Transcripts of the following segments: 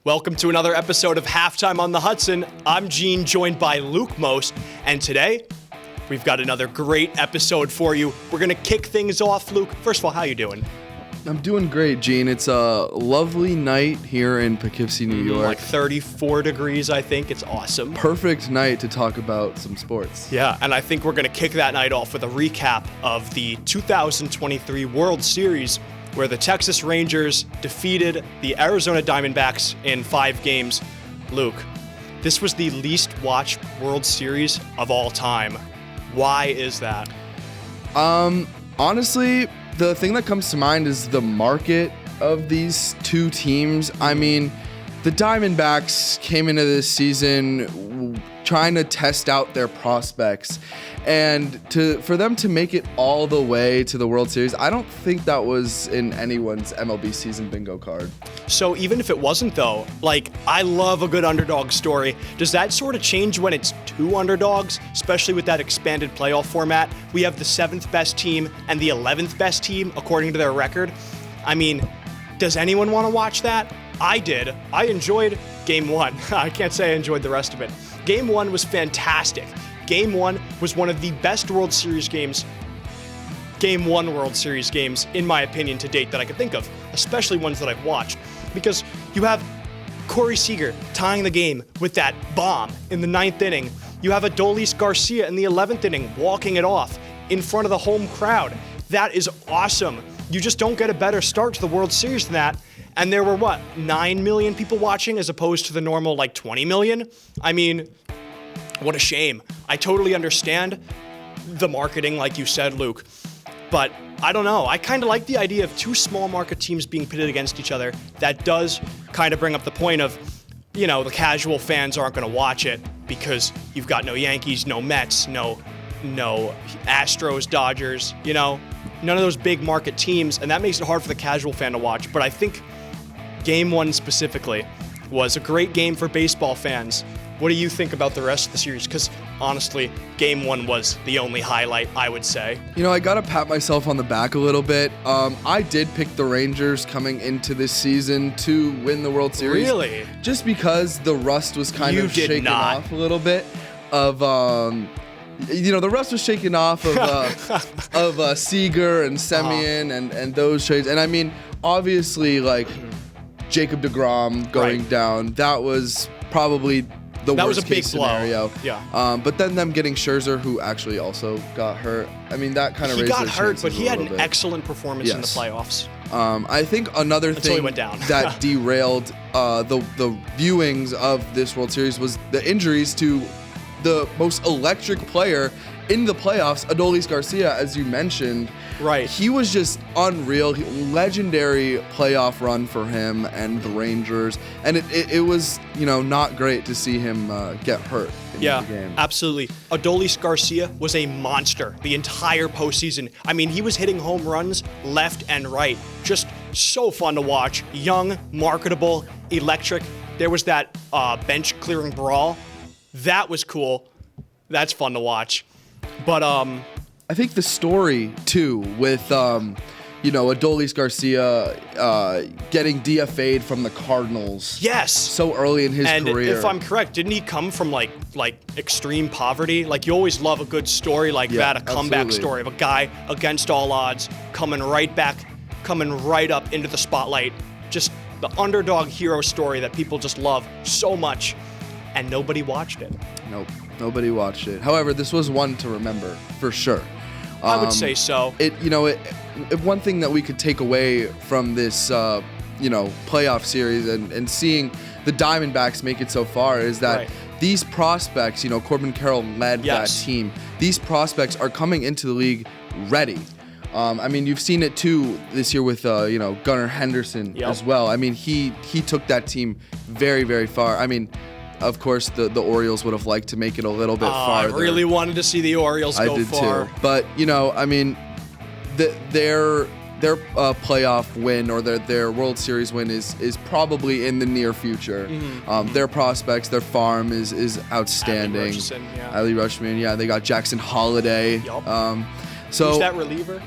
Welcome to another episode of Halftime on the Hudson. I'm Gene, joined by Luc Most, and today we've got another great episode for you. We're going to kick things off, Luc. First of all, how you doing? I'm doing great, Gene. It's a lovely night here in Poughkeepsie, New York. Like 34 degrees, I think. It's awesome. Perfect night to talk about some sports. Yeah, and I think we're going to kick that night off with a recap of the 2023 World Series, where the Texas Rangers defeated the Arizona Diamondbacks in 5 games. Luc, this was the least watched World Series of all time. Why is that? Honestly, the thing that comes to mind is the market of these two teams. I mean, the Diamondbacks came into this season trying to test out their prospects, and for them to make it all the way to the World Series, I don't think that was in anyone's MLB season bingo card. So even if it wasn't, though, I love a good underdog story. Does that sort of change when it's 2 underdogs, especially with that expanded playoff format? We have the 7th best team and the 11th best team according to their record. I mean, does anyone want to watch that? I did. I enjoyed Game 1. I can't say I enjoyed the rest of it. Game 1 was fantastic. Game 1 was one of the best World Series games, Game 1 World Series games, in my opinion, to date that I could think of, especially ones that I've watched. Because you have Corey Seager tying the game with that bomb in the 9th inning. You have Adolis Garcia in the 11th inning walking it off in front of the home crowd. That is awesome. You just don't get a better start to the World Series than that. And there were, 9 million people watching as opposed to the normal, 20 million? I mean, what a shame. I totally understand the marketing, like you said, Luc. But I don't know. I kind of like the idea of 2 small market teams being pitted against each other. That does kind of bring up the point of, the casual fans aren't going to watch it because you've got no Yankees, no Mets, no Astros, Dodgers, none of those big market teams. And that makes it hard for the casual fan to watch. But I think Game 1 specifically was a great game for baseball fans. What do you think about the rest of the series? Because honestly, Game 1 was the only highlight, I would say. I got to pat myself on the back a little bit. I did pick the Rangers coming into this season to win the World Series. Really? Just because the rust was kind of shaken off a little bit of... the rust was shaken off of Seager and Semien and those trades. And I mean, obviously, Jacob deGrom going down, that was probably the worst case scenario. Yeah. But then them getting Scherzer, who actually also got hurt. I mean, that kind of raised their chances. He got hurt, but he had an excellent performance in the playoffs. I think another thing that derailed the viewings of this World Series was the injuries to the most electric player in the playoffs, Adolis Garcia, as you mentioned. Right. He was just unreal. Legendary playoff run for him and the Rangers. And it was, not great to see him get hurt in the game. Absolutely. Adolis Garcia was a monster the entire postseason. I mean, he was hitting home runs left and right. Just so fun to watch. Young, marketable, electric. There was that bench clearing brawl. That was cool. That's fun to watch. But I think the story too with Adolis Garcia getting DFA'd from the Cardinals. Yes. So early in his career. And if I'm correct, didn't he come from like extreme poverty? You always love a good story like that, a comeback story of a guy against all odds coming right up into the spotlight. Just the underdog hero story that people just love so much. And nobody watched it. Nope, nobody watched it. However, this was one to remember for sure. I would say so. One thing that we could take away from this, playoff series and seeing the Diamondbacks make it so far is that these prospects, Corbin Carroll led that team. These prospects are coming into the league ready. I mean, you've seen it too this year with Gunnar Henderson as well. I mean, he took that team very, very far. I mean, of course, the Orioles would have liked to make it a little bit farther. I really wanted to see the Orioles go far. I did too. But, I mean, their playoff win or their World Series win is probably in the near future. Mm-hmm. Their prospects, their farm is outstanding. Adley Rutschman, they got Jackson Holliday. Yep. Who's that reliever?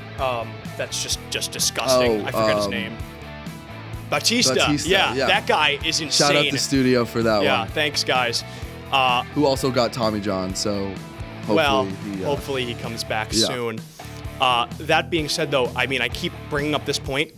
That's just disgusting. I forget his name. Batista. Yeah, that guy is insane. Shout out the studio for that one. Yeah, thanks, guys. Who also got Tommy John, so hopefully he comes back soon. That being said, though, I mean, I keep bringing up this point.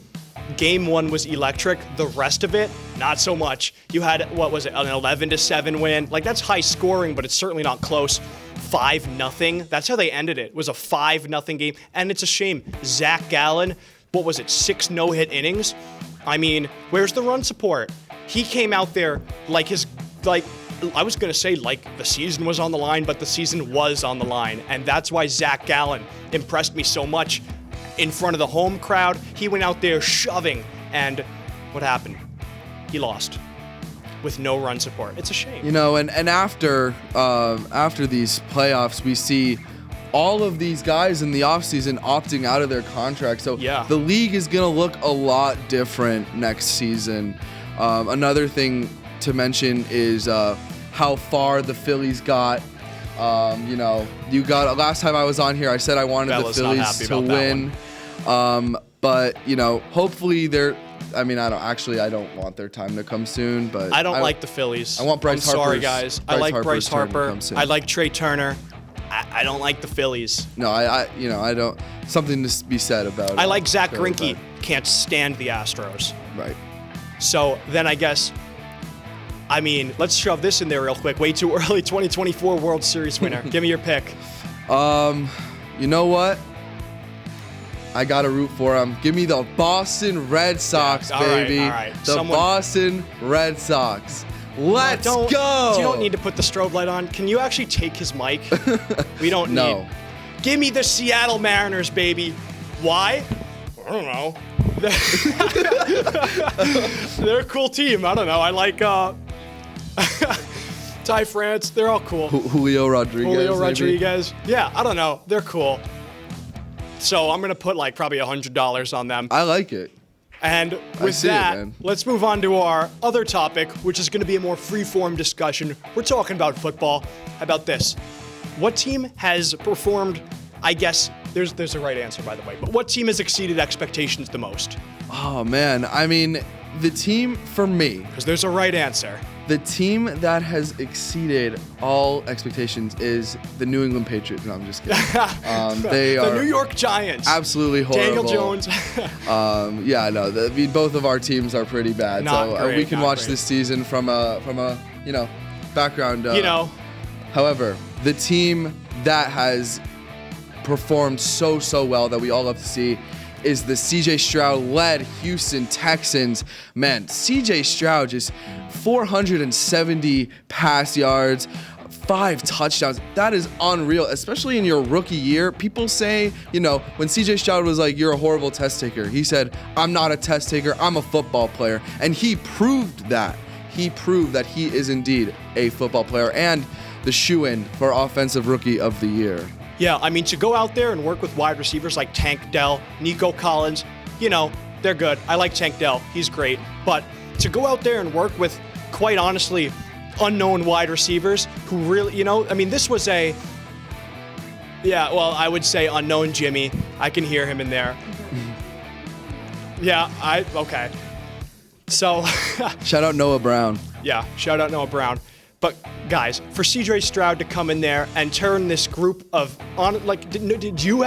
Game 1 was electric. The rest of it, not so much. You had, what was it, an 11-7 win? Like, that's high scoring, but it's certainly not close. 5-0. That's how they ended it. It was a 5-0 game. And it's a shame. Zach Gallen, what was it, 6 no-hit innings? I mean, where's the run support? He came out there I was going to say like the season was on the line, but the season was on the line. And that's why Zach Gallen impressed me so much in front of the home crowd. He went out there shoving, and what happened? He lost with no run support. It's a shame. You know, and after these playoffs, we see all of these guys in the offseason opting out of their contracts. So the league is going to look a lot different next season. Another thing to mention is how far the Phillies got. You know, last time I was on here, I said I wanted the Phillies to win. But you know, hopefully I don't want their time to come soon, but I don't like the Phillies. I want Bryce Harper. Sorry, guys. I like Bryce Harper. I like Trey Turner. I don't like the Phillies. No, I don't. Something to be said about it. I like Zach Greinke. Can't stand the Astros. Right. So then I guess, I mean, let's shove this in there real quick. Way too early, 2024 World Series winner. Give me your pick. You know what? I got to root for him. Give me the Boston Red Sox, baby. All right. Boston Red Sox. Let's go. You don't need to put the strobe light on. Can you actually take his mic? We don't need. Give me the Seattle Mariners, baby. Why? I don't know. They're a cool team. I don't know. I like Ty France. They're all cool. Julio Rodriguez. Yeah, I don't know. They're cool. So I'm going to put like probably $100 on them. I like it. And with that, let's move on to our other topic, which is going to be a more free-form discussion. We're talking about football. How about this? What team has performed, I guess, there's a right answer, by the way, but what team has exceeded expectations the most? Oh, man. I mean, the team for me. Because there's a right answer. The team that has exceeded all expectations is the New England Patriots. No, I'm just kidding. They are the New York Giants. Absolutely horrible. Daniel Jones. Both of our teams are pretty bad. We can watch this season from a background. However, the team that has performed so well that we all love to see is the C.J. Stroud-led Houston Texans. Man, C.J. Stroud just 470 pass yards, 5 touchdowns. That is unreal, especially in your rookie year. People say, when C.J. Stroud was like, you're a horrible test taker. He said, I'm not a test taker, I'm a football player. And he proved that. He proved that he is indeed a football player and the shoo-in for Offensive Rookie of the Year. Yeah, I mean, to go out there and work with wide receivers like Tank Dell, Nico Collins, they're good. I like Tank Dell. He's great. But to go out there and work with, quite honestly, unknown wide receivers who really, this was I would say unknown Jimmy. I can hear him in there. Okay. So. Shout out Noah Brown. Yeah, shout out Noah Brown. But guys, for C.J. Stroud to come in there and turn this group of did you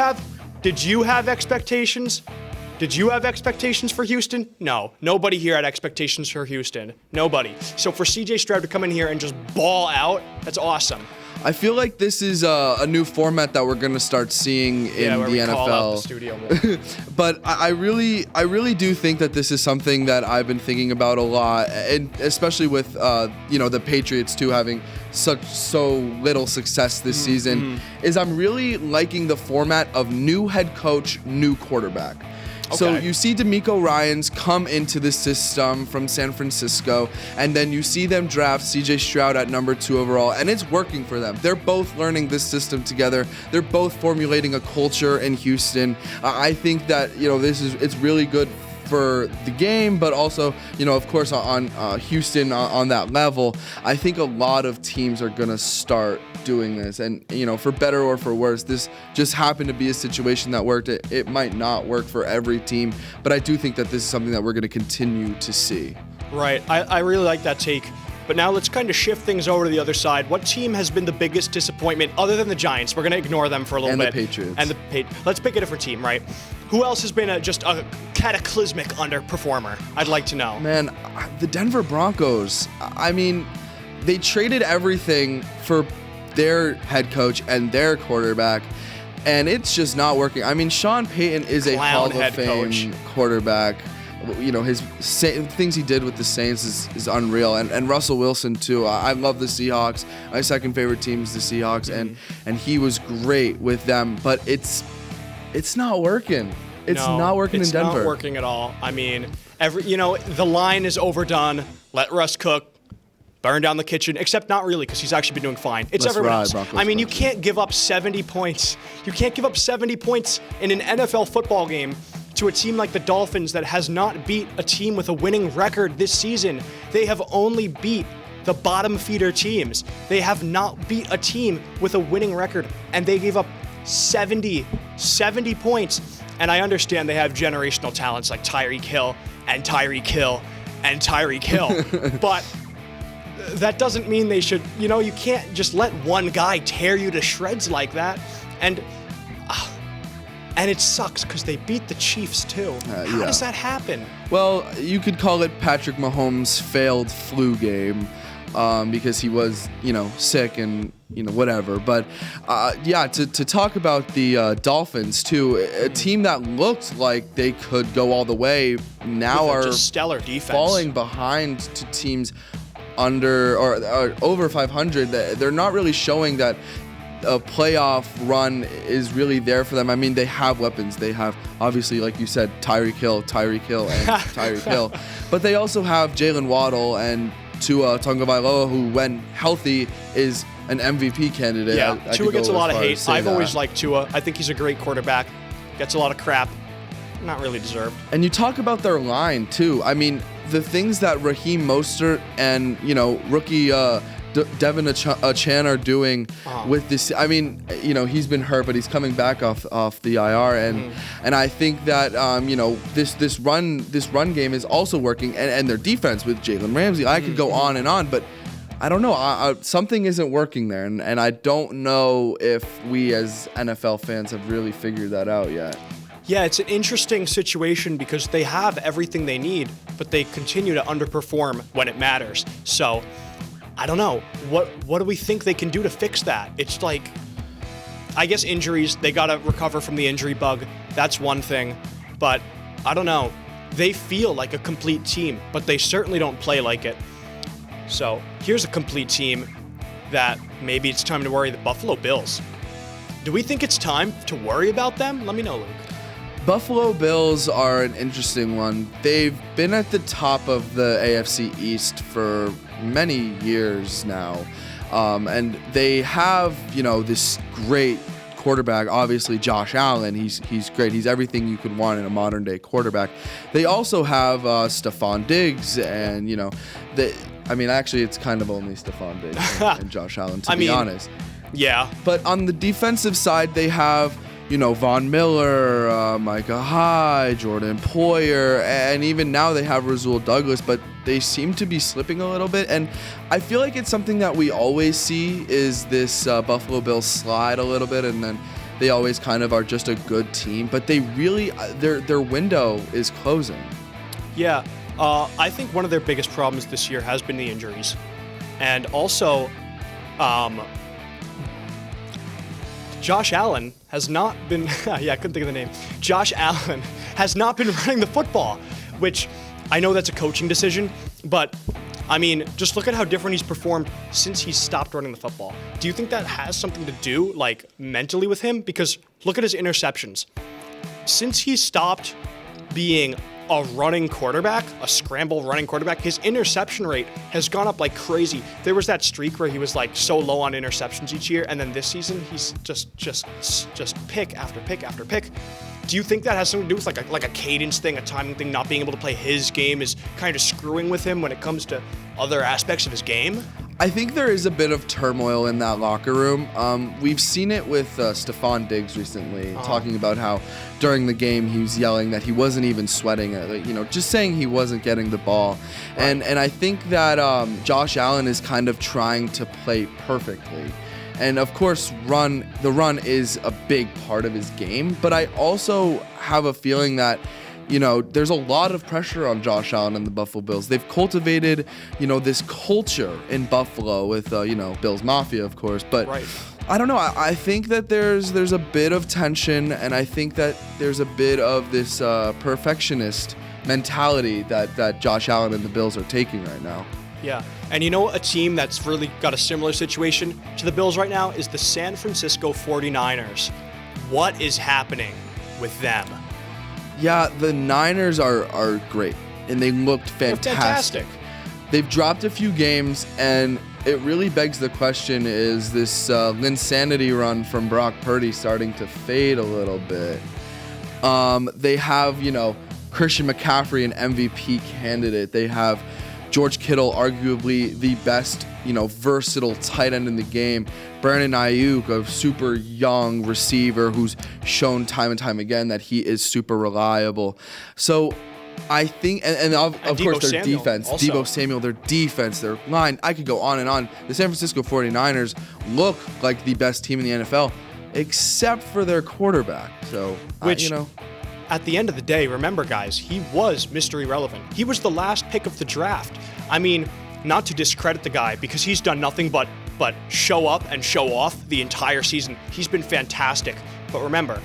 have expectations? Did you have expectations for Houston? No, nobody here had expectations for Houston. Nobody. So for C.J. Stroud to come in here and just ball out, that's awesome. I feel like this is a new format that we're going to start seeing in the NFL. Call out the studio more. But I really do think that this is something that I've been thinking about a lot, and especially with the Patriots too having so little success this season. Is I'm really liking the format of new head coach, new quarterback. Okay. So you see DeMeco Ryans come into the system from San Francisco, and then you see them draft C.J. Stroud at number 2 overall, and it's working for them. They're both learning this system together. They're both formulating a culture in Houston. I think that it's really good for the game, but also, of course, on Houston on that level. I think a lot of teams are going to start doing this. And, for better or for worse, this just happened to be a situation that worked. It might not work for every team, but I do think that this is something that we're going to continue to see. Right. I really like that take. But now let's kind of shift things over to the other side. What team has been the biggest disappointment other than the Giants? We're going to ignore them for a little bit. And the Patriots. Let's pick a different team, right? Who else has been just a cataclysmic underperformer? I'd like to know. Man, the Denver Broncos. I mean, they traded everything for their head coach and their quarterback, and it's just not working. I mean, Sean Payton is a Hall of Fame quarterback. His things he did with the Saints is unreal, and Russell Wilson too. I love the Seahawks. My second favorite team is the Seahawks, and he was great with them. But it's not working. It's not working in Denver. It's not working at all. I mean, the line is overdone. Let Russ cook. Burn down the kitchen, except not really, because he's actually been doing fine. It's everyone else. I mean, you can't give up 70 points. You can't give up 70 points in an NFL football game to a team like the Dolphins that has not beat a team with a winning record this season. They have only beat the bottom feeder teams. They have not beat a team with a winning record, and they gave up 70 points. And I understand they have generational talents like Tyreek Hill and Tyreek Hill and Tyreek Hill, but that doesn't mean they should, you can't just let one guy tear you to shreds like that. And it sucks because they beat the Chiefs too. How does that happen? Well, you could call it Patrick Mahomes' failed flu game because he was, sick and, whatever. But to talk about the Dolphins too, a team that looked like they could go all the way now are just stellar defense, falling behind to teams under or over 500. They're not really showing that a playoff run is really there for them. I mean, they have weapons. They have, obviously, like you said, Tyreek Hill, and Tyreek Hill. But they also have Jalen Waddle and Tua Tagovailoa, who, when healthy, is an MVP candidate. Yeah, Tua gets a lot of hate. I've always liked Tua. I think he's a great quarterback. Gets a lot of crap. Not really deserved. And you talk about their line, too. I mean, the things that Raheem Mostert and, rookie Devin Achan are doing with this. I mean, he's been hurt, but he's coming back off the IR, and I think that this run game is also working, and their defense with Jalen Ramsey. I could go on and on, but I don't know. Something isn't working there, and I don't know if we as NFL fans have really figured that out yet. Yeah, it's an interesting situation because they have everything they need, but they continue to underperform when it matters. So, I don't know. What do we think they can do to fix that? It's like, I guess injuries, they got to recover from the injury bug. That's one thing. But I don't know. They feel like a complete team, but they certainly don't play like it. So, here's a complete team that maybe it's time to worry: the Buffalo Bills. Do we think it's time to worry about them? Let me know, Luke. Buffalo Bills are an interesting one. They've been at the top of the AFC East for many years now. And they have, this great quarterback, obviously Josh Allen. He's great. He's everything you could want in a modern day quarterback. They also have Stephon Diggs and, actually it's kind of only Stephon Diggs and Josh Allen, to be honest. Yeah. But on the defensive side, they have Von Miller, Micah Hyde, Jordan Poyer, and even now they have Rasul Douglas, but they seem to be slipping a little bit. And I feel like it's something that we always see is this Buffalo Bills slide a little bit, and then they always kind of are just a good team. But they really, their window is closing. Yeah, I think one of their biggest problems this year has been the injuries. And also, Josh Allen has not been, I couldn't think of the name. Josh Allen has not been running the football, which I know that's a coaching decision, but just look at how different he's performed since he stopped running the football. Do you think that has something to do, mentally with him? Because look at his interceptions. Since he stopped being a running quarterback, a scramble running quarterback, his interception rate has gone up like crazy. There was that streak where he was so low on interceptions each year, and then this season he's just pick after pick after pick. Do you think that has something to do with like a cadence thing, a timing thing, not being able to play his game is kind of screwing with him when it comes to other aspects of his game? I think there is a bit of turmoil in that locker room. We've seen it with Stephon Diggs recently, talking about how during the game he was yelling that he wasn't even sweating, just saying he wasn't getting the ball. Right. And I think that Josh Allen is kind of trying to play perfectly. And of course, the run is a big part of his game, but I also have a feeling that there's a lot of pressure on Josh Allen and the Buffalo Bills. They've cultivated, this culture in Buffalo with, Bills Mafia, of course. But right. I don't know. I think that there's a bit of tension, and I think that there's a bit of this perfectionist mentality that Josh Allen and the Bills are taking right now. Yeah. And a team that's really got a similar situation to the Bills right now is the San Francisco 49ers. What is happening with them? Yeah, the Niners are great, and they looked fantastic. They've dropped a few games, and it really begs the question, is this insanity run from Brock Purdy starting to fade a little bit? They have, Christian McCaffrey, an MVP candidate. They have George Kittle, arguably the best, versatile tight end in the game. Brandon Ayuk, a super young receiver who's shown time and time again that he is super reliable. So I think, and of course their defense, also. Deebo Samuel, their defense, their line, I could go on and on. The San Francisco 49ers look like the best team in the NFL, except for their quarterback. So, which, at the end of the day, remember, guys, he was mystery relevant. He was the last pick of the draft. I mean, not to discredit the guy, because he's done nothing but show up and show off the entire season. He's been fantastic. But remember,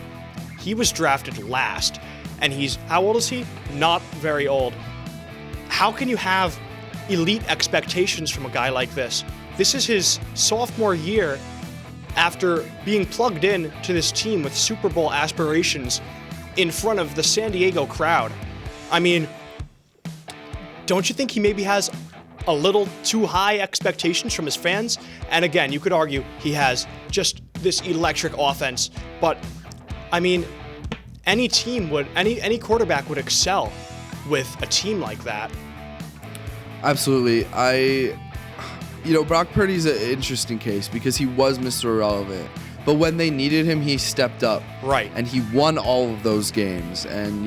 he was drafted last, and how old is he? Not very old. How can you have elite expectations from a guy like this? This is his sophomore year after being plugged in to this team with Super Bowl aspirations in front of the San Diego crowd. I mean, don't you think he maybe has a little too high expectations from his fans? And again, you could argue he has just this electric offense, but I mean, any quarterback would excel with a team like that. Absolutely. Brock Purdy's an interesting case because he was Mr. Irrelevant. But when they needed him, he stepped up. Right. And he won all of those games. And,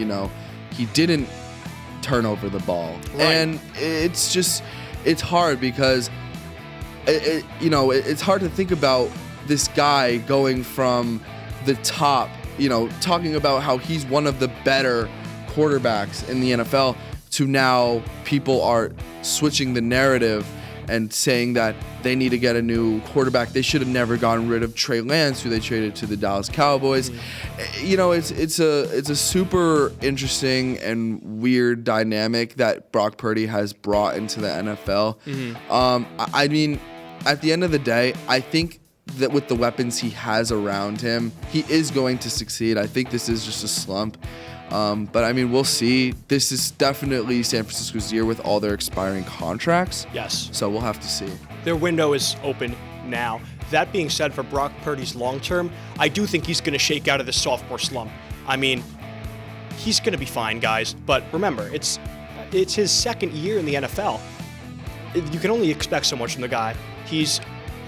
he didn't turn over the ball. Right. And it's hard because, it's hard to think about this guy going from the top, talking about how he's one of the better quarterbacks in the NFL to now people are switching the narrative and saying that they need to get a new quarterback. They should have never gotten rid of Trey Lance, who they traded to the Dallas Cowboys. Mm-hmm. It's a super interesting and weird dynamic that Brock Purdy has brought into the NFL. Mm-hmm. I mean, at the end of the day, I think that with the weapons he has around him, he is going to succeed. I think this is just a slump. But I mean, we'll see. This is definitely San Francisco's year with all their expiring contracts. Yes. So we'll have to see. Their window is open now. That being said, for Brock Purdy's long term, I do think he's going to shake out of this sophomore slump. I mean, he's going to be fine, guys. But remember, it's his second year in the NFL. You can only expect so much from the guy. He's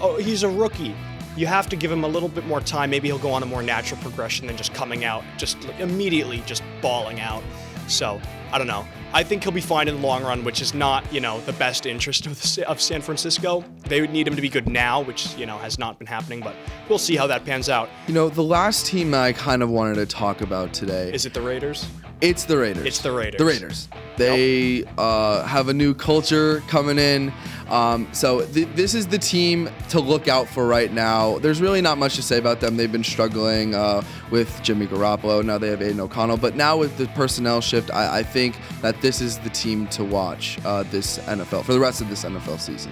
a rookie. You have to give him a little bit more time. Maybe he'll go on a more natural progression than just coming out, just immediately just balling out. So, I don't know. I think he'll be fine in the long run, which is not, the best interest of San Francisco. They would need him to be good now, which, has not been happening, but we'll see how that pans out. The last team that I kind of wanted to talk about today. Is it the Raiders? It's the Raiders. It's the Raiders. The Raiders. They have a new culture coming in. So this is the team to look out for right now. There's really not much to say about them. They've been struggling with Jimmy Garoppolo. Now they have Aiden O'Connell. But now with the personnel shift, I think that this is the team to watch for the rest of this NFL season.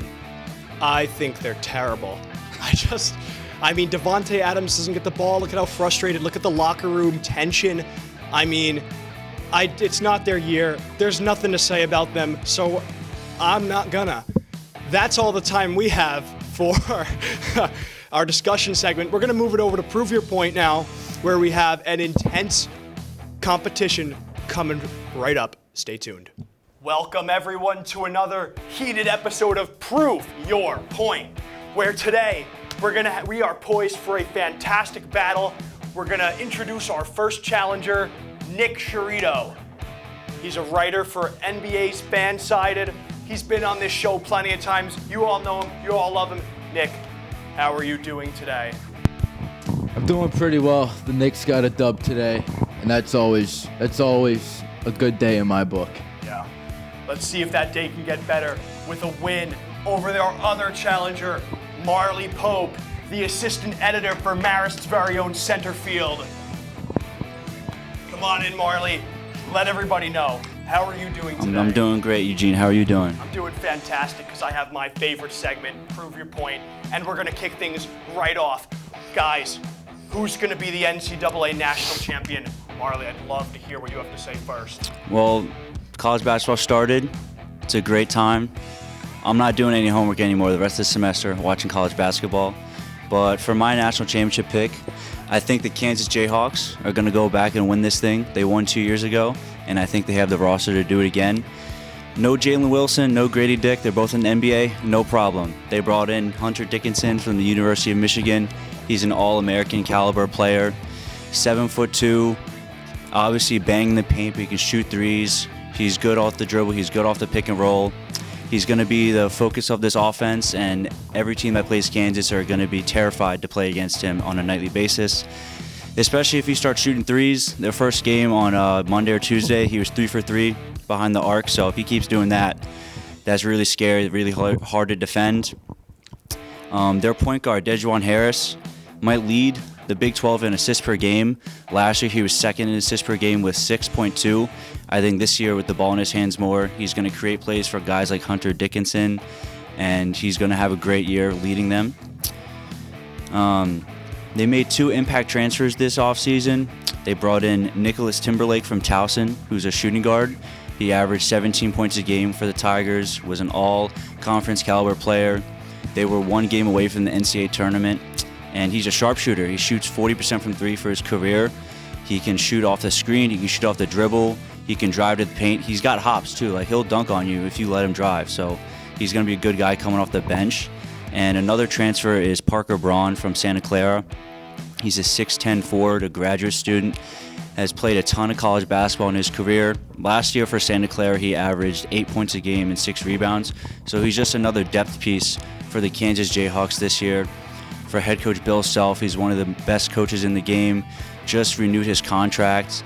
I think they're terrible. I mean, Devontae Adams doesn't get the ball. Look at how frustrated. Look at the locker room tension. I mean, it's not their year. There's nothing to say about them, so I'm not gonna. That's all the time we have for our discussion segment. We're gonna move it over to Prove Your Point now, where we have an intense competition coming right up. Stay tuned. Welcome everyone to another heated episode of Prove Your Point, where today we are poised for a fantastic battle. We're gonna introduce our first challenger, Nick Chiarito. He's a writer for NBA's Fansided. He's been on this show plenty of times. You all know him, you all love him. Nick, how are you doing today? I'm doing pretty well. The Knicks got a dub today, and that's always a good day in my book. Yeah. Let's see if that day can get better with a win over our other challenger, Marley Pope, the assistant editor for Marist's very own Center Field. Come on in, Marley. Let everybody know. How are you doing today? I'm doing great, Eugene. How are you doing? I'm doing fantastic because I have my favorite segment, Prove Your Point, and we're going to kick things right off. Guys, who's going to be the NCAA national champion? Marley, I'd love to hear what you have to say first. Well, college basketball started. It's a great time. I'm not doing any homework anymore the rest of the semester, watching college basketball. But for my national championship pick, I think the Kansas Jayhawks are going to go back and win this thing. They won 2 years ago, and I think they have the roster to do it again. No Jalen Wilson, no Grady Dick. They're both in the NBA, no problem. They brought in Hunter Dickinson from the University of Michigan. He's an All-American caliber player, 7'2", obviously banging the paint, but he can shoot threes. He's good off the dribble. He's good off the pick and roll. He's going to be the focus of this offense, and every team that plays Kansas are going to be terrified to play against him on a nightly basis, especially if he starts shooting threes. Their first game on Monday or Tuesday, he was 3 for 3 behind the arc, so if he keeps doing that, that's really scary, really hard to defend. Their point guard, Dejuan Harris, might lead the Big 12 in assists per game. Last year, he was second in assists per game with 6.2. I think this year, with the ball in his hands more, he's going to create plays for guys like Hunter Dickinson, and he's going to have a great year leading them. They made 2 impact transfers this offseason. They brought in Nicholas Timberlake from Towson, who's a shooting guard. He averaged 17 points a game for the Tigers, was an all-conference caliber player. They were 1 game away from the NCAA tournament, and he's a sharpshooter. He shoots 40% from 3 for his career. He can shoot off the screen. He can shoot off the dribble. He can drive to the paint. He's got hops, too. Like, he'll dunk on you if you let him drive. So he's going to be a good guy coming off the bench. And another transfer is Parker Braun from Santa Clara. He's a 6'10" forward, a graduate student, has played a ton of college basketball in his career. Last year for Santa Clara, he averaged 8 points a game and 6 rebounds. So he's just another depth piece for the Kansas Jayhawks this year. For head coach Bill Self, he's one of the best coaches in the game, just renewed his contract.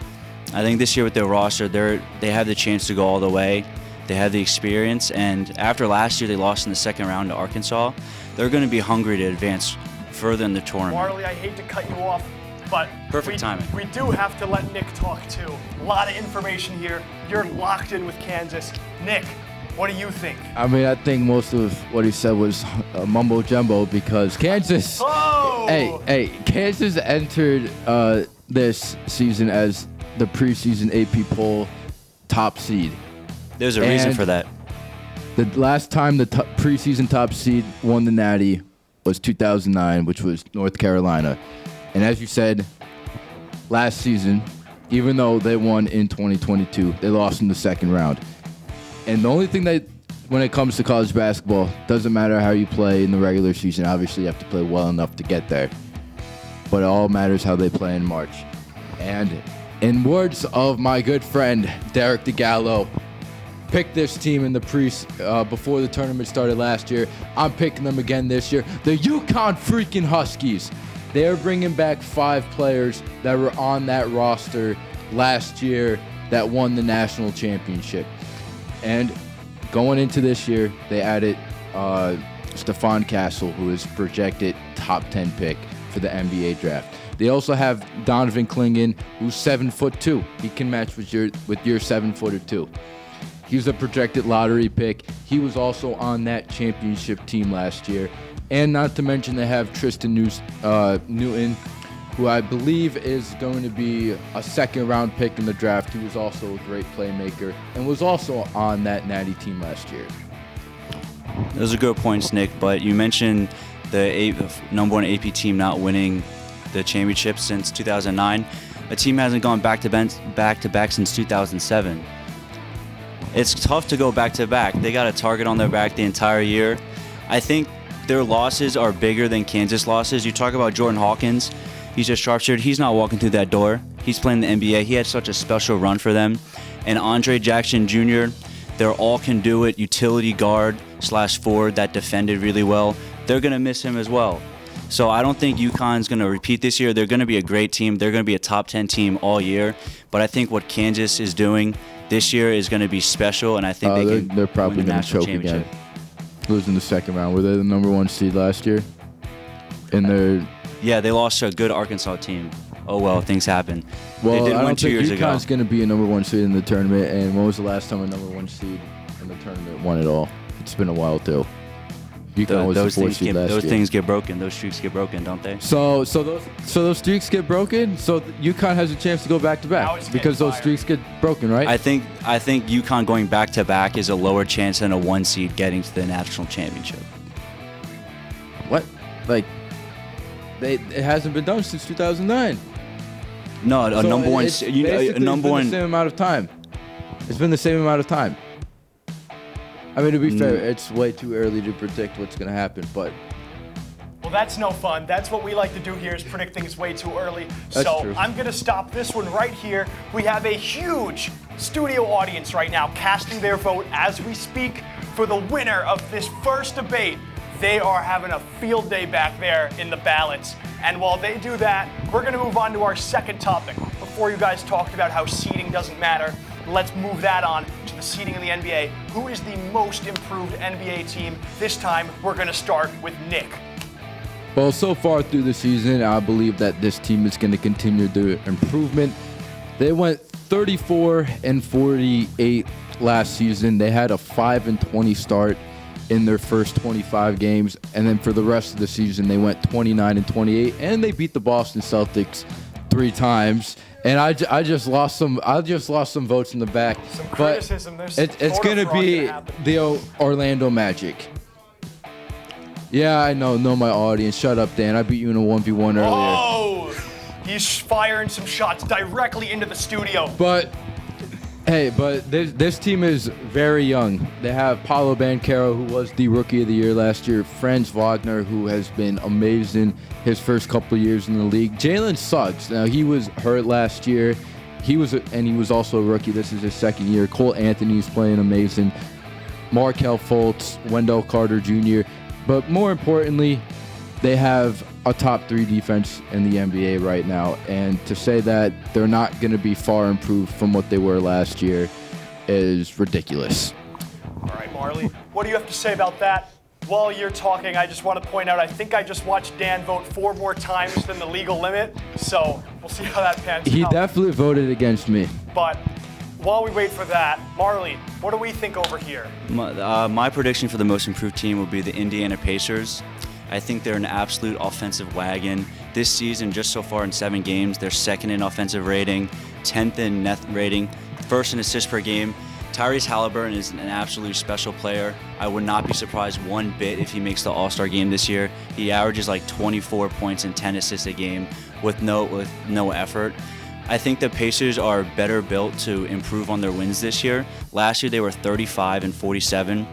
I think this year with their roster, they have the chance to go all the way. They have the experience, and after last year they lost in the second round to Arkansas, they're going to be hungry to advance further in the tournament. Marley, I hate to cut you off, but Perfect timing. We do have to let Nick talk too. A lot of information here. You're locked in with Kansas. Nick, what do you think? I mean, I think most of what he said was mumbo jumbo because Kansas. Oh! Hey, Kansas entered this season as the preseason AP poll top seed. There's a reason for that. The last time the preseason top seed won the Natty was 2009, which was North Carolina. And as you said, last season, even though they won in 2022, they lost in the second round. And the only thing that, when it comes to college basketball, doesn't matter how you play in the regular season. Obviously, you have to play well enough to get there. But it all matters how they play in March. And in words of my good friend, Derek Dowgiallo, picked this team in the before the tournament started last year. I'm picking them again this year. The UConn freaking Huskies. They're bringing back 5 players that were on that roster last year that won the national championship. And going into this year, they added Stephon Castle, who is projected top 10 pick for the NBA draft. They also have Donovan Clingan, who's 7'2". He can match with your 7-footer too. He's a projected lottery pick. He was also on that championship team last year. And not to mention they have Tristan Newton, who I believe is going to be a second-round pick in the draft. He was also a great playmaker and was also on that Natty team last year. Those are good points, Nick, but you mentioned the number 1 AP team not winning the championship since 2009. A team hasn't gone back-to-back since 2007. It's tough to go back-to-back. They got a target on their back the entire year. I think their losses are bigger than Kansas losses. You talk about Jordan Hawkins. He's a sharpshooter. He's not walking through that door. He's playing the NBA. He had such a special run for them. And Andre Jackson Jr., they're all can do it utility guard / forward that defended really well. They're going to miss him as well. So I don't think UConn's going to repeat this year. They're going to be a great team. They're going to be a top 10 team all year. But I think what Kansas is doing this year is going to be special, and I think they're probably win the going to national choke again. championship. Losing the second round. Were they the number 1 seed last year? Yeah, they lost to a good Arkansas team. Oh well, things happen. Well, they did I win don't 2 think years ago. UConn's going to be a number 1 seed in the tournament. And when was the last time a number 1 seed in the tournament won it all? It's been a while too. UConn was the 4th seed last year. Those things get broken. Those streaks get broken, don't they? So those streaks get broken. So UConn has a chance to go back to back because those streaks get broken, right? I think UConn going back to back is a lower chance than a 1 seed getting to the national championship. What? Like, it hasn't been done since 2009. No, a So number one. it's You, basically a number been one. the same amount of time. It's been the same amount of time. I mean, to be fair, it's way too early to predict what's going to happen, but Well, that's no fun. That's what we like to do here is predict things way too early. That's So true. I'm going to stop this one right here. We have a huge studio audience right now casting their vote as we speak for the winner of this first debate. They are having a field day back there in the ballots. And while they do that, we're going to move on to our second topic. Before you guys talked about how seeding doesn't matter, let's move that on to the seeding in the NBA. Who is the most improved NBA team? This time, we're going to start with Nick. well, so far through the season, I believe that this team is going to continue their improvement. They went 34-48 last season. They had a 5-20 start in their first 25 games, and then for the rest of the season, they went 29-28, and they beat the Boston Celtics 3 times. And I just lost some votes in the back. Some But criticism. There's it's going to be the Orlando Magic. Yeah, I know my audience. Shut up, Dan. I beat you in a 1v1 earlier. Oh, he's firing some shots directly into the studio. But this team is very young. They have Paolo Banchero, who was the Rookie of the Year last year. Franz Wagner, who has been amazing his first couple of years in the league. Jalen Suggs. Now, he was hurt last year. He was also a rookie. This is his second year. Cole Anthony's playing amazing. Markelle Fultz, Wendell Carter Jr. But more importantly, they have a top 3 defense in the NBA right now. And to say that they're not going to be far improved from what they were last year is ridiculous. All right, Marley, what do you have to say about that? While you're talking, I just want to point out, I think I just watched Dan vote 4 more times than the legal limit. So we'll see how that pans out. He definitely voted against me. But while we wait for that, Marley, what do we think over here? My prediction for the most improved team will be the Indiana Pacers. I think they're an absolute offensive wagon. This season, just so far in 7 games, they're 2nd in offensive rating, 10th in net rating, 1st in assists per game. Tyrese Halliburton is an absolutely special player. I would not be surprised one bit if he makes the All-Star game this year. He averages like 24 points and 10 assists a game with no effort. I think the Pacers are better built to improve on their wins this year. Last year they were 35-47.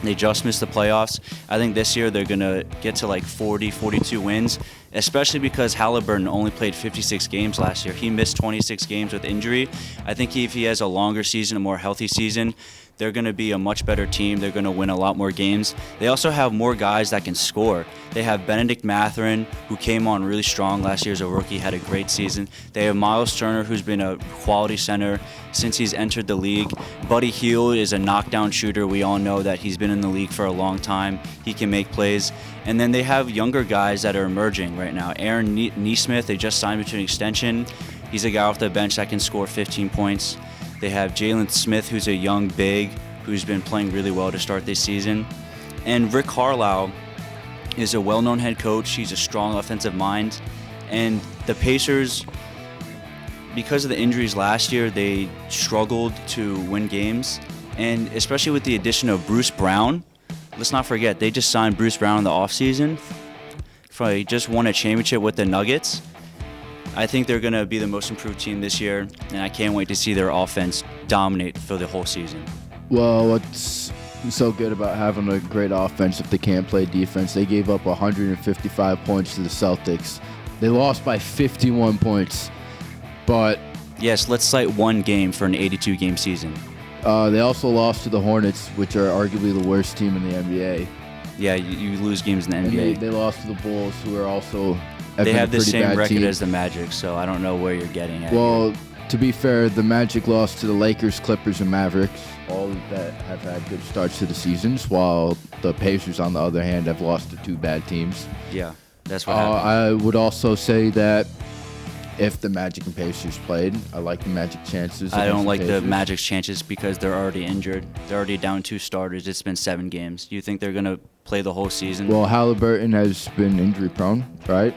They just missed the playoffs. I think this year they're going to get to like 40, 42 wins, especially because Halliburton only played 56 games last year. He missed 26 games with injury. I think if he has a longer season, a more healthy season, they're going to be a much better team. They're going to win a lot more games. They also have more guys that can score. They have Benedict Mathurin, who came on really strong last year as a rookie, had a great season. They have Miles Turner, who's been a quality center since he's entered the league. Buddy Hield is a knockdown shooter. We all know that he's been in the league for a long time. He can make plays. And then they have younger guys that are emerging right now. Aaron Nesmith, they just signed him to an extension. He's a guy off the bench that can score 15 points. They have Jalen Smith, who's a young big, who's been playing really well to start this season. And Rick Carlisle is a well-known head coach. He's a strong offensive mind. And the Pacers, because of the injuries last year, they struggled to win games. And especially with the addition of Bruce Brown, let's not forget, they just signed Bruce Brown in the offseason. He just won a championship with the Nuggets. I think they're going to be the most improved team this year, and I can't wait to see their offense dominate for the whole season. Well, what's so good about having a great offense if they can't play defense? They gave up 155 points to the Celtics. They lost by 51 points. But yes, let's cite one game for an 82-game season. They also lost to the Hornets, which are arguably the worst team in the NBA. Yeah, you lose games in the And NBA. they lost to the Bulls, who are also They have the pretty same bad record team. as the Magic, so I don't know where you're getting at. Well, to be fair, the Magic lost to the Lakers, Clippers, and Mavericks, all that have had good starts to the seasons, while the Pacers, on the other hand, have lost to 2 bad teams. Yeah, that's what happened. I would also say that if the Magic and Pacers played, I like the Magic chances. I don't like the Pacers. Magic's chances because they're already injured. They're already down 2 starters. It's been 7 games. You think they're going to play the whole season? Well, Halliburton has been injury prone, right?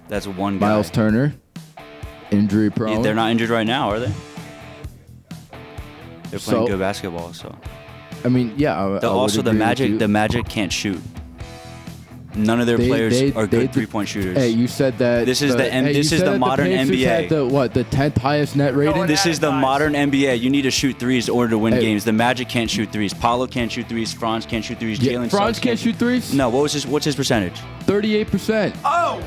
That's one guy. Miles Turner, injury prone. They're not injured right now, are they? They're playing So- good basketball, so. I mean, yeah. I would Also, the agree with you. Magic can't shoot. None of their players are good three-point shooters. Hey, you said that. This is the modern Pacers NBA. Had the 10th highest net rating? This is the modern NBA. You need to shoot threes in order to win Hey. games. The Magic can't shoot threes. Paulo can't shoot threes. Franz can't shoot threes. Yeah, Jalen Franz Suggs can't shoot threes? No. What's his percentage? 38%. Oh!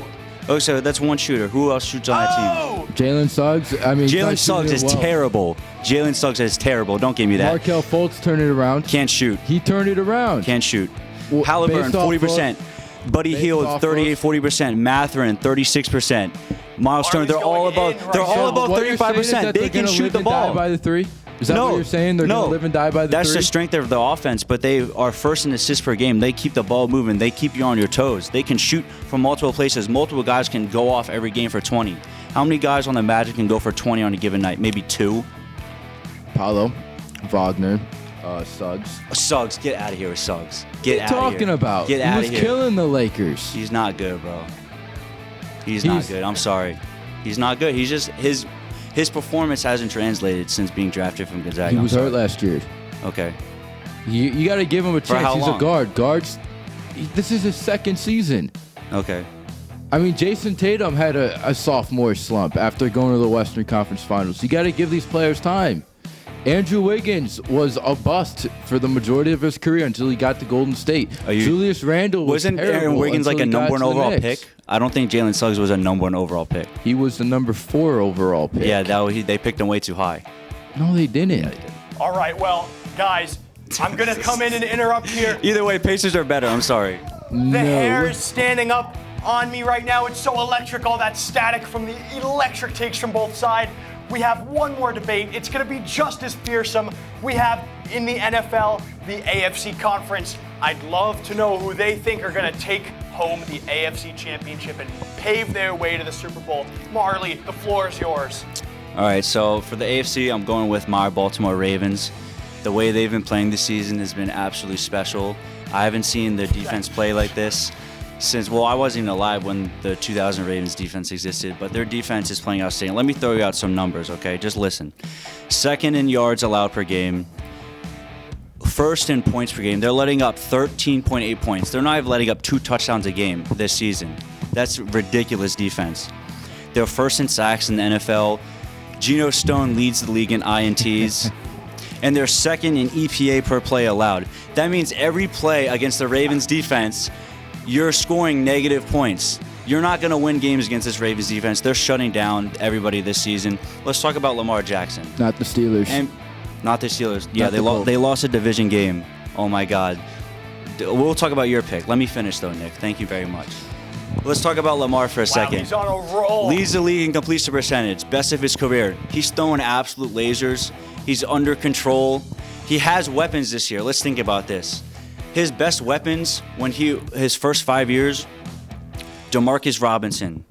Oh, so that's one shooter. Who else shoots on that team? Oh! Jalen Suggs. I mean, Jalen he's Suggs shooting is it well. terrible. Jalen Suggs is terrible. Don't give me that. Markelle Fultz turned it around. Can't shoot. He turned it around. Can't shoot. Well, Halliburton, based off 40%. Buddy based Hield, off 38, of- 40%. Mathurin, 36%. Miles Turner, they're all going above. in right They're all now. above What you're saying is 35%. that They they're can gonna shoot live the and die ball. by the 3? Is that what you're saying? They're going to live and die by the 3? That's the strength of the offense, but they are first in assists per game. They keep the ball moving. They keep you on your toes. They can shoot from multiple places. Multiple guys can go off every game for 20. How many guys on the Magic can go for 20 on a given night? Maybe 2? Paulo, Wagner, Suggs. Suggs, get out of here with Suggs. What Get are out you of talking here. about? Get He out was of here. killing the Lakers. He's not good, bro. He's not He's- good. I'm sorry. He's not good. He's just his performance hasn't translated since being drafted from Gonzaga. He I'm was sorry. hurt last year. Okay. You got to give him a chance. how He's long? a guard. Guards. This is his 2nd season. Okay. I mean, Jason Tatum had a sophomore slump after going to the Western Conference Finals. You got to give these players time. Andrew Wiggins was a bust for the majority of his career until he got to Golden State. Julius Randle was Wasn't terrible Aaron Wiggins until like a he got number 1 to the overall Knicks. pick? I don't think Jalen Suggs was a number 1 overall pick. He was the number 4 overall pick. Yeah, they picked him way too high. No, they didn't. All right, well, guys, I'm going to come in and interrupt here. Either way, Pacers are better. I'm sorry. The hair is standing up on me right now. It's so electric, all that static from the electric takes from both sides. We have one more debate. It's going to be just as fearsome. We have in the NFL, the AFC Conference. I'd love to know who they think are going to take home the AFC Championship and pave their way to the Super Bowl. Marley, the floor is yours. All right, so for the AFC, I'm going with my Baltimore Ravens. The way they've been playing this season has been absolutely special. I haven't seen their defense play like this since, well, I wasn't even alive when the 2000 Ravens defense existed, but their defense is playing outstanding. Let me throw you out some numbers, okay? Just listen. 2nd in yards allowed per game. 1st in points per game. They're letting up 13.8 points. They're not even letting up 2 touchdowns a game this season. That's ridiculous defense. They're 1st in sacks in the NFL. Geno Stone leads the league in INTs. And they're 2nd in EPA per play allowed. That means every play against the Ravens defense, you're scoring negative points. You're not going to win games against this Ravens defense. They're shutting down everybody this season. Let's talk about Lamar Jackson. Not the Steelers. And not the Steelers. Yeah, Not the Colts. they lost a division game. Oh, my God. We'll talk about your pick. Let me finish, though, Nick. Thank you very much. Let's talk about Lamar for a Wow, second. he's on a roll. Leads the league in completion percentage, best of his career. He's throwing absolute lasers. He's under control. He has weapons this year. Let's think about this. His best weapons his first 5 years, DeMarcus Robinson,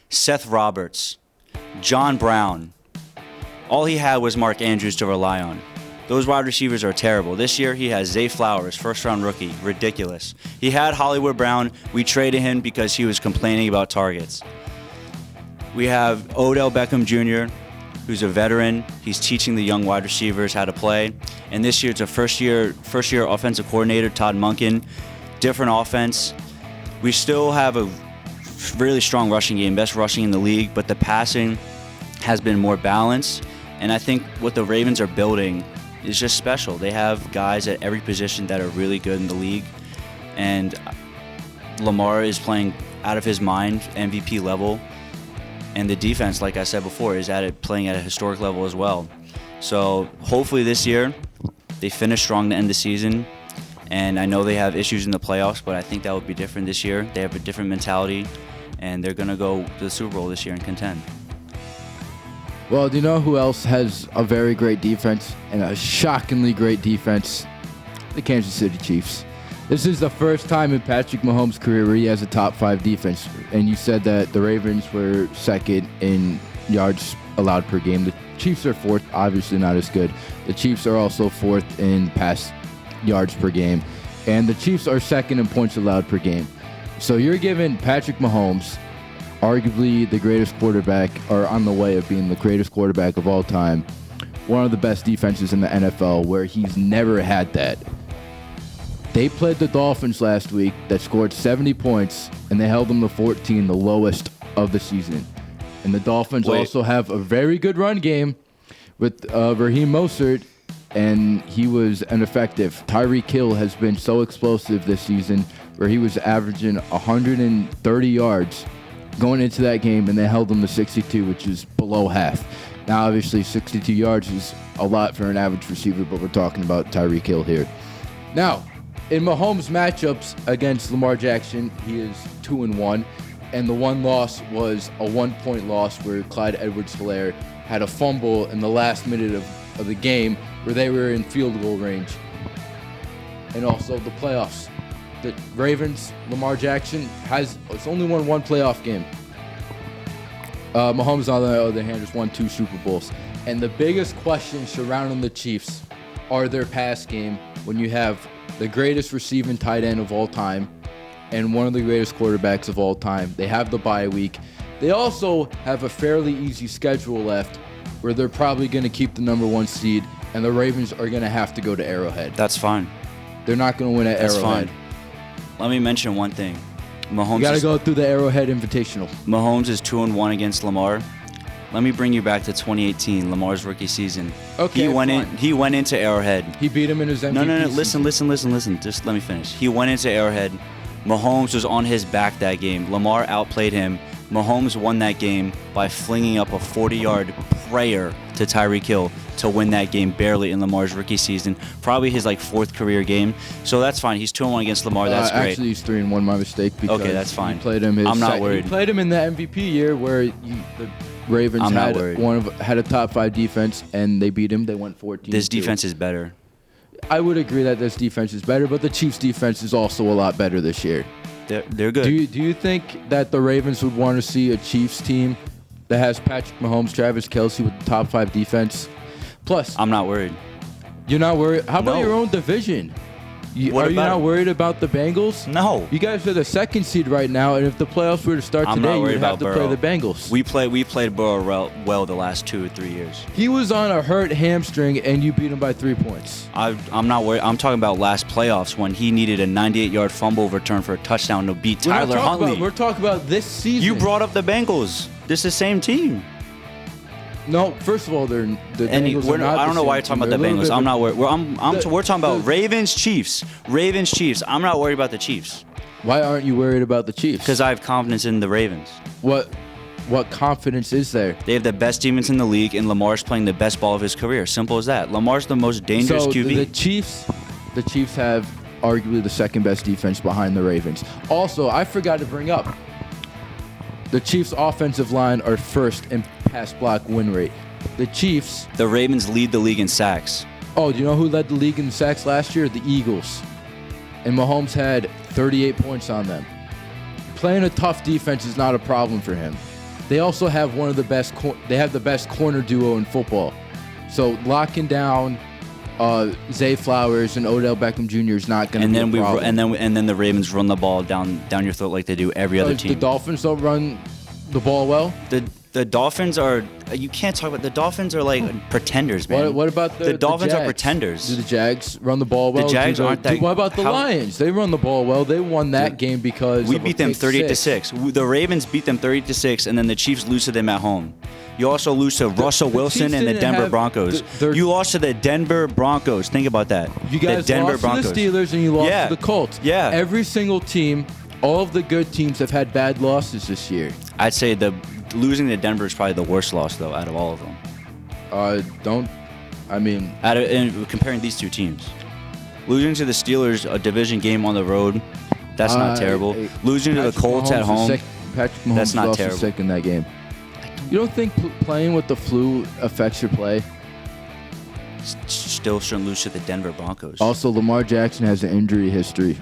Seth Roberts, John Brown. All he had was Mark Andrews to rely on. Those wide receivers are terrible. This year, he has Zay Flowers, first-round rookie. Ridiculous. He had Hollywood Brown. We traded him because he was complaining about targets. We have Odell Beckham Jr., who's a veteran. He's teaching the young wide receivers how to play. And this year, it's a first-year offensive coordinator, Todd Monken. Different offense. We still have a really strong rushing game, best rushing in the league, but the passing has been more balanced. And I think what the Ravens are building is just special. They have guys at every position that are really good in the league. And Lamar is playing out of his mind, MVP level. And the defense, like I said before, is playing at a historic level as well. So hopefully this year they finish strong to end the season. And I know they have issues in the playoffs, but I think that would be different this year. They have a different mentality, and they're going to go to the Super Bowl this year and contend. Well, do you know who else has a very great defense and a shockingly great defense? The Kansas City Chiefs. This is the first time in Patrick Mahomes' career where he has a top 5 defense. And you said that the Ravens were second in yards allowed per game. The Chiefs are 4th, obviously not as good. The Chiefs are also 4th in pass yards per game. And the Chiefs are 2nd in points allowed per game. So you're giving Patrick Mahomes, arguably the greatest quarterback, or on the way of being the greatest quarterback of all time, one of the best defenses in the NFL, where he's never had that. They played the Dolphins last week that scored 70 points, and they held them to 14, the lowest of the season. And the Dolphins also have a very good run game with Raheem Mostert, and he was ineffective. Tyreek Hill has been so explosive this season, where he was averaging 130 yards going into that game, and they held him to 62, which is below half. Now, obviously, 62 yards is a lot for an average receiver, but we're talking about Tyreek Hill here. Now, in Mahomes' matchups against Lamar Jackson, he is 2-1, and the one loss was a 1-point loss where Clyde Edwards-Helaire had a fumble in the last minute of the game where they were in field goal range. And also the playoffs. The Ravens, Lamar Jackson it's only won 1 playoff game. Mahomes, on the other hand, has won 2 Super Bowls. And the biggest question surrounding the Chiefs are their pass game when you have the greatest receiving tight end of all time and one of the greatest quarterbacks of all time. They have the bye week. They also have a fairly easy schedule left where they're probably going to keep the number 1 seed, and the Ravens are going to have to go to Arrowhead. That's fine. They're not going to win at Arrowhead. Fine. Let me mention one thing. Mahomes. You got to go through the Arrowhead Invitational. Mahomes is 2-1 against Lamar. Let me bring you back to 2018, Lamar's rookie season. Okay, He went into Arrowhead. He beat him in his MVP. No. Listen. Just let me finish. He went into Arrowhead. Mahomes was on his back that game. Lamar outplayed him. Mahomes won that game by flinging up a 40-yard prayer to Tyreek Hill to win that game barely in Lamar's rookie season. Probably his 4th career game. So that's fine. He's 2-1 against Lamar. That's great. Actually, he's 3-1. My mistake. Because okay, that's fine. He played him. I'm not worried. He played him in the MVP year where the Ravens had a top 5 defense, and they beat him. They went 14. This defense is better. I would agree that this defense is better, but the Chiefs' defense is also a lot better this year. They're good. Do you think that the Ravens would want to see a Chiefs team that has Patrick Mahomes, Travis Kelce with the top 5 defense? Plus, I'm not worried. You're not worried? How about your own division? Are you not worried about the Bengals? No. You guys are the 2nd seed right now, and if the playoffs were to start today, you'd have to play the Bengals. We played Burrow well the last 2 or 3 years. He was on a hurt hamstring, and you beat him by 3 points. I'm not worried. I'm talking about last playoffs when he needed a 98-yard fumble return for a touchdown to beat Tyler Huntley. We're talking about this season. You brought up the Bengals. This is the same team. No, first of all, the Bengals are not. I don't know why you're talking about the Bengals. I'm not worried. We're talking about Ravens, Chiefs. Ravens, Chiefs. I'm not worried about the Chiefs. Why aren't you worried about the Chiefs? Because I have confidence in the Ravens. What confidence is there? They have the best defense in the league, and Lamar's playing the best ball of his career. Simple as that. Lamar's the most dangerous QB. The Chiefs have arguably the 2nd best defense behind the Ravens. Also, I forgot to bring up, the Chiefs' offensive line are 1st in pass block win rate. The Ravens lead the league in sacks. Oh, do you know who led the league in sacks last year? The Eagles. And Mahomes had 38 points on them. Playing a tough defense is not a problem for him. They also have the best corner duo in football. So locking down Zay Flowers and Odell Beckham Jr. is not going to be a problem. And then the Ravens run the ball down your throat like they do every other team. The Dolphins don't run the ball well? The Dolphins are. You can't talk about the Dolphins are like pretenders, man. What about the Dolphins Jags? are pretenders? Do the Jags run the ball well? The Jags aren't that. What about the Lions? They run the ball well. They won that game because we of a beat them pick 38-6. The Ravens beat them 38-6, and then the Chiefs lose to them at home. You also lose to Russell Wilson Chiefs and the didn't Denver have Broncos. their- You lost to the Denver Broncos. Think about that. You guys the Denver lost Broncos. to the Steelers and you lost Yeah. to the Colts. Yeah. Every single team, all of the good teams have had bad losses this year. I'd say losing to Denver is probably the worst loss though out of all of them. Comparing these two teams, losing to the Steelers, a division game on the road, that's not terrible. Losing to the Colts at home, Patrick Mahomes that's not was also terrible. sick in that game. You don't think playing with the flu affects your play? Still shouldn't lose to the Denver Broncos. Also, Lamar Jackson has an injury history.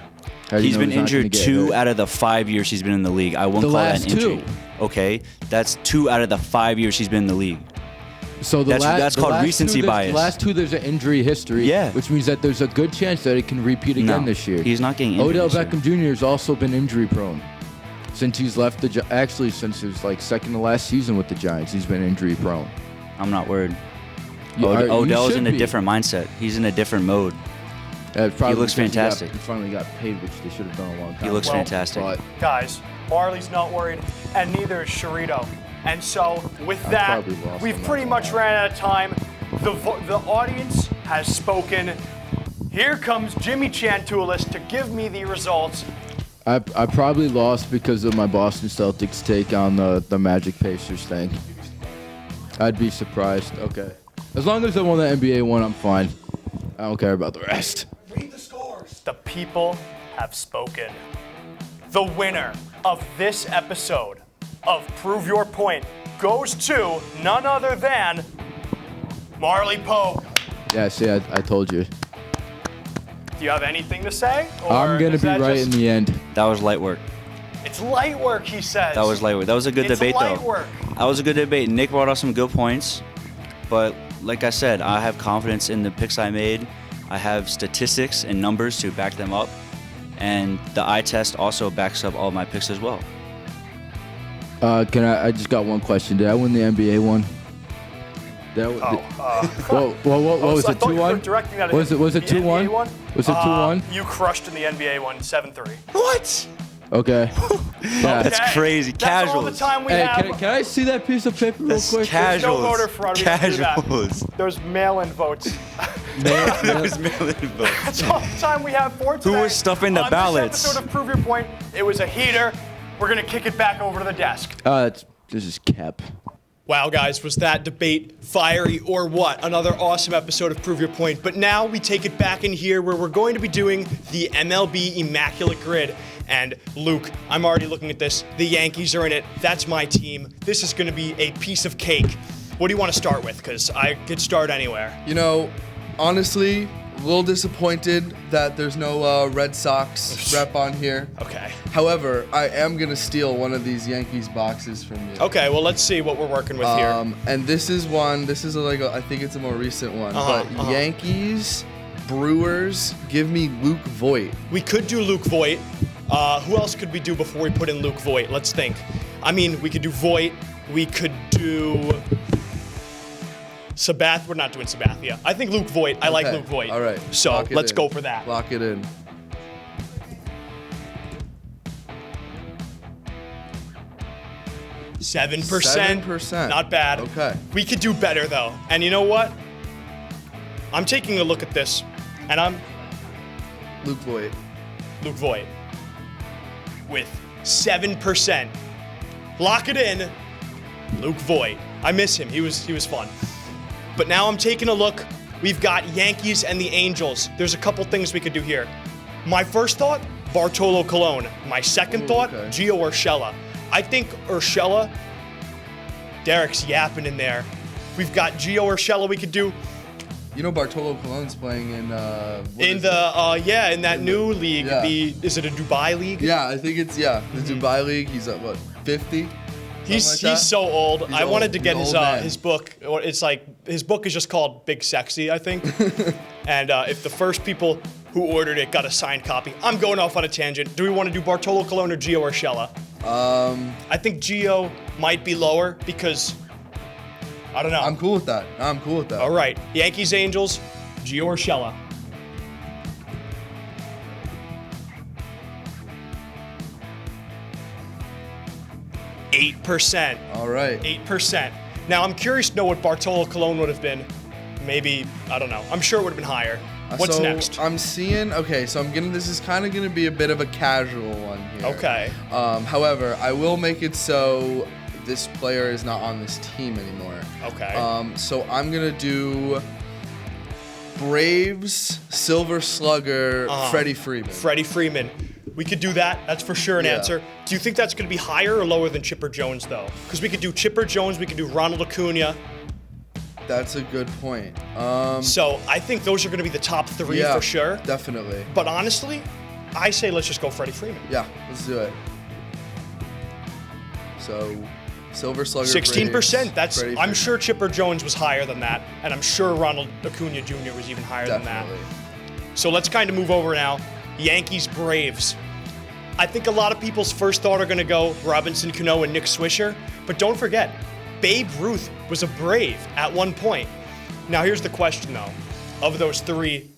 How do you He's know been not gonna injured get 2 hurt? out of the 5 years he's been in the league. I wouldn't The call that last an injury. 2. Okay, that's 2 out of the 5 years he's been in the league. So That's called recency bias. The last 2, there's an injury history. Yeah. Which means that there's a good chance that it can repeat again this year. He's not getting injured Odell this year. Beckham Jr. has also been injury prone. Since he's left since his second to last season with the Giants, he's been injury prone. I'm not worried. You Odell's should in a be. different mindset. He's in a different mode. Probably looks because fantastic. He finally got paid, which they should have done a long time He looks ago. fantastic. But Guys, Marley's not worried, and neither is Chiarito. And so, with that, probably lost, we've I'm not pretty gonna much lie. ran out of time. The audience has spoken. Here comes Jimmy Tsiantoulas to give me the results. I probably lost because of my Boston Celtics take on the Magic Pacers thing. I'd be surprised. Okay. As long as I won the NBA one, I'm fine. I don't care about the rest. Read the scores. The people have spoken. The winner of this episode of Prove Your Point goes to none other than Marley Pope. Yeah, see, I told you. Do you have anything to say? Or I'm going to is be that right just- in the end. That was light work. It's light work, he says. That was light work. That was a good It's debate, light though. work. That was a good debate. Nick brought up some good points, but like I said, I have confidence in the picks I made. I have statistics and numbers to back them up, and the eye test also backs up all my picks as well. I just got one question. Did I win the NBA one? What was I it? thought you were 2-1? directing that at Was it the 2-1? NBA one? Was it 2-1? You crushed in the NBA one, 7-3. What? Okay. Yeah. That's crazy. That's all the Casuals. time we Hey, have. can I see that piece of paper real That's quick? There's no casuals. voter fraud. We don't do that. Casuals. There's mail-in votes. There's mail-in votes. That's all the time we have for today. was stuffing the On ballots? This episode of Prove Your Point, it was a heater. We're going to kick it back over to the desk. This is Kep. Wow, guys, was that debate fiery or what? Another awesome episode of Prove Your Point. But now we take it back in here where we're going to be doing the MLB Immaculate Grid. And Luke, I'm already looking at this. The Yankees are in it. That's my team. This is going to be a piece of cake. What do you want to start with? Because I could start anywhere. You know, honestly, a little disappointed that there's no Red Sox rep on here. Okay. However, I am going to steal one of these Yankees boxes from you. Okay, well, let's see what we're working with here. And this is one, I think it's a more recent one. Uh-huh. Yankees, Brewers, give me Luc Voit. We could do Luke Voit. Who else could we do before we put in Luke Voit? Let's think. I mean, we could do Voit. We could do Sabath. We're not doing Sabathia. I think Luke Voit. I like Okay, Luke Voit. all right. So Lock it let's in. go for that. Lock it in. Seven 7%. Not bad. Okay. We could do better though. And you know what? I'm taking a look at this, and I'm Luc Voit. Luke Voit with 7%. Lock it in. Luke Voit. I miss him. He was fun. But now I'm taking a look. We've got Yankees and the Angels. There's a couple things we could do here. My first thought, Bartolo Colon. My second thought, okay. Gio Urshela. I think Urshela, Derek's yapping in there. We've got Gio Urshela we could do. You know Bartolo Colon's playing in In that new league. Yeah. Is it a Dubai league? Yeah, I think it's the Dubai League. He's at what, 50? He's so old. He's I old. wanted to get He's his an old man. his book. It's like his book is just called Big Sexy, I think. And if the first people who ordered it got a signed copy, I'm going off on a tangent. Do we want to do Bartolo Colon or Gio Urshela? I think Gio might be lower because I don't know. I'm cool with that. All right, Yankees, Angels, Gio Urshela. %. All right. 8%. Now, I'm curious to know what Bartolo Colon would have been. Maybe, I don't know. I'm sure it would have been higher. What's so next? I'm seeing, okay, so this is kind of going to be a bit of a casual one here. Okay. However, I will make it so this player is not on this team anymore. Okay. So I'm going to do Braves Silver Slugger Freddie Freeman. Freddie Freeman. We could do that. That's for sure an answer. Do you think that's going to be higher or lower than Chipper Jones, though? Because we could do Chipper Jones, we could do Ronald Acuna. That's a good point. So I think those are going to be the top 3 for sure. Definitely. But honestly, I say let's just go Freddie Freeman. Yeah, let's do it. So, Silver Slugger. 16%. That's. Freddie I'm Freeman. sure Chipper Jones was higher than that, and I'm sure Ronald Acuna Jr. was even higher Definitely. than that. So let's kind of move over now. Yankees, Braves. I think a lot of people's first thought are going to go Robinson Cano and Nick Swisher, but don't forget, Babe Ruth was a Brave at one point. Now here's the question though, of those 3,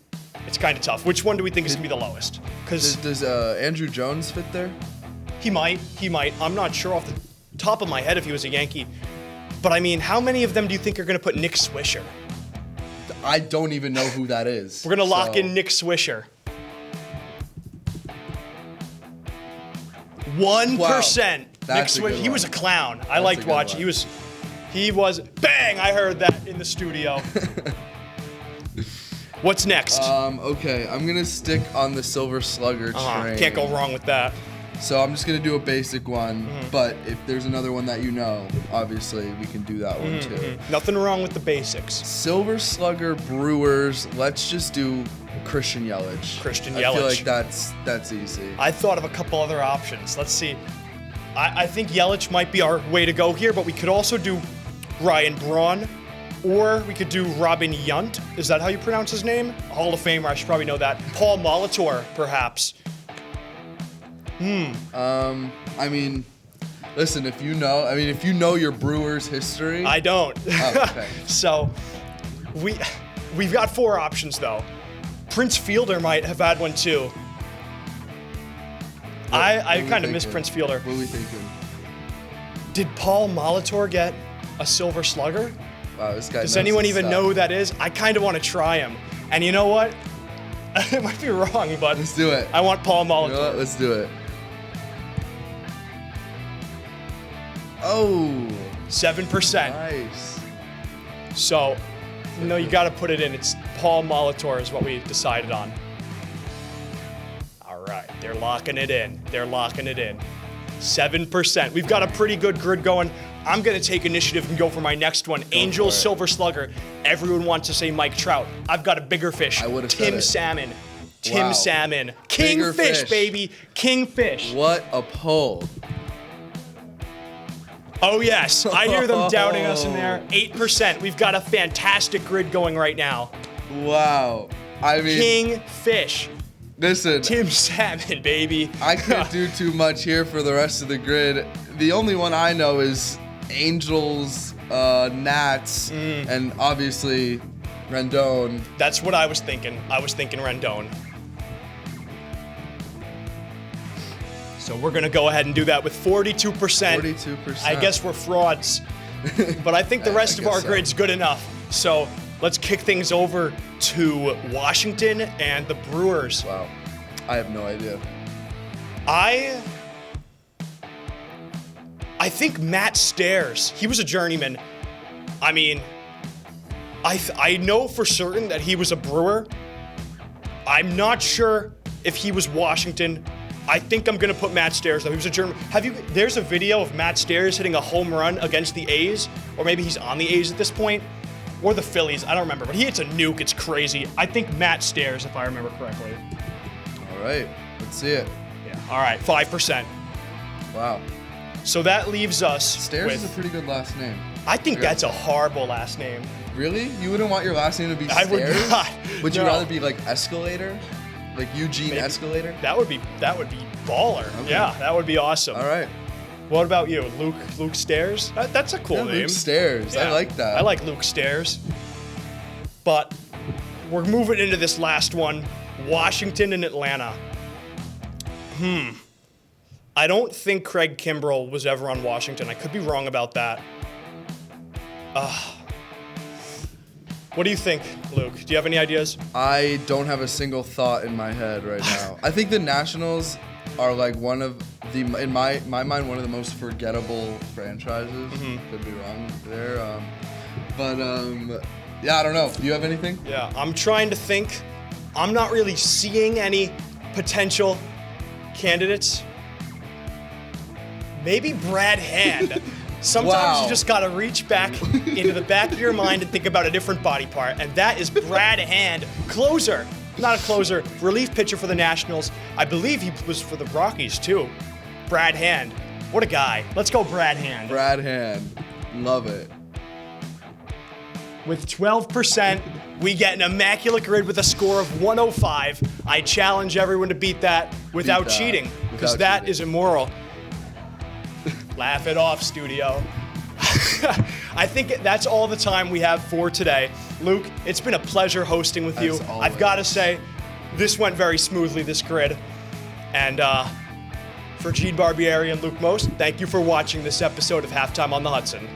it's kind of tough. Which one do we think is going to be the lowest? Because does Andrew Jones fit there? he might. I'm not sure off the top of my head if he was a Yankee. But I mean, how many of them do you think are going to put Nick Swisher? I don't even know who that is. We're going to lock in Nick Swisher. 1%. Wow. Nick That's a good Swisher. He one. was a clown. I That's liked a good watching. one. He was bang. I heard that in the studio. What's next? Okay, I'm gonna stick on the Silver Slugger train. Can't go wrong with that. So I'm just gonna do a basic one, but if there's another one that you know, obviously we can do that one too. Nothing wrong with the basics. Silver Slugger Brewers. Let's just do Christian Yelich. Christian I feel Yelich. like that's easy. I thought of a couple other options. Let's see. I think Yelich might be our way to go here, but we could also do Ryan Braun, or we could do Robin Yount. Is that how you pronounce his name? Hall of Famer, I should probably know that. Paul Molitor, perhaps. I mean, listen, if you know your Brewers history. I don't. Oh, okay. So we've got 4 options though. Prince Fielder might have had one too. I kind of miss Prince Fielder. What are we thinking? Did Paul Molitor get a Silver Slugger? Wow, this guy. Does knows anyone his even stuff. know who that is? I kind of want to try him. And you know what? It might be wrong, but Let's do it. I want Paul Molitor. You know what? Let's do it. Oh, 7%. nice. So, no, you got to put it in. It's Paul Molitor is what we decided on. All right, they're locking it in. 7%. We've got a pretty good grid going. I'm going to take initiative and go for my next one. Angels, for it. Silver Slugger. Everyone wants to say Mike Trout. I've got a bigger fish. I would've said Tim it. Salmon. Wow. Tim Salmon. Bigger Kingfish, fish. baby. Kingfish. What a pull. Oh, yes. I hear them doubting us in there. 8%. We've got a fantastic grid going right now. Wow. I mean, Kingfish. listen, Tim Salmon, baby. I can't do too much here for the rest of the grid. The only one I know is Angels, Nats, and obviously Rendon. That's what I was thinking. I was thinking Rendon. So we're going to go ahead and do that with 42%. 42%. I guess we're frauds. But I think the rest of guess our so. grid's good enough. So let's kick things over to Washington and the Brewers. Wow. I have no idea. I think Matt Stairs, he was a journeyman. I mean, I know for certain that he was a Brewer. I'm not sure if he was Washington. I think I'm gonna put Matt Stairs though. He was a German. There's a video of Matt Stairs hitting a home run against the A's, or maybe he's on the A's at this point, or the Phillies. I don't remember, but he hits a nuke. It's crazy. I think Matt Stairs, if I remember correctly. All right. Let's see it. Yeah. All right, 5%. Wow. So that leaves us Stairs with. is a pretty good last name. I think that's a horrible last name. Really? You wouldn't want your last name to be I would Stairs? not. Would you No. rather be like Escalator? Like Eugene Maybe. Escalator? That would be baller. Okay. Yeah, that would be awesome. All right. What about you, Luke Stairs? That's a cool name. Luke Stairs. Yeah, I like that. I like Luke Stairs. But we're moving into this last one, Washington and Atlanta. I don't think Craig Kimbrell was ever on Washington. I could be wrong about that. What do you think, Luke? Do you have any ideas? I don't have a single thought in my head right now. I think the Nationals are like one of the, in my mind, one of the most forgettable franchises. Could be wrong there. Yeah, I don't know. Do you have anything? Yeah, I'm trying to think. I'm not really seeing any potential candidates. Maybe Brad Hand. Sometimes Wow. you just gotta reach back into the back of your mind and think about a different body part, and that is Brad Hand, closer. Not a closer, relief pitcher for the Nationals. I believe he was for the Rockies too. Brad Hand. What a guy. Let's go Brad Hand. Brad Hand. Love it. With 12%, we get an immaculate grid with a score of 105. I challenge everyone to beat that without cheating, because that is immoral. Laugh it off, studio. I think that's all the time we have for today. Luke, it's been a pleasure hosting with you. I've got to say, this went very smoothly, this grid. And for Gene Barbieri and Luc Most, thank you for watching this episode of Halftime on the Hudson.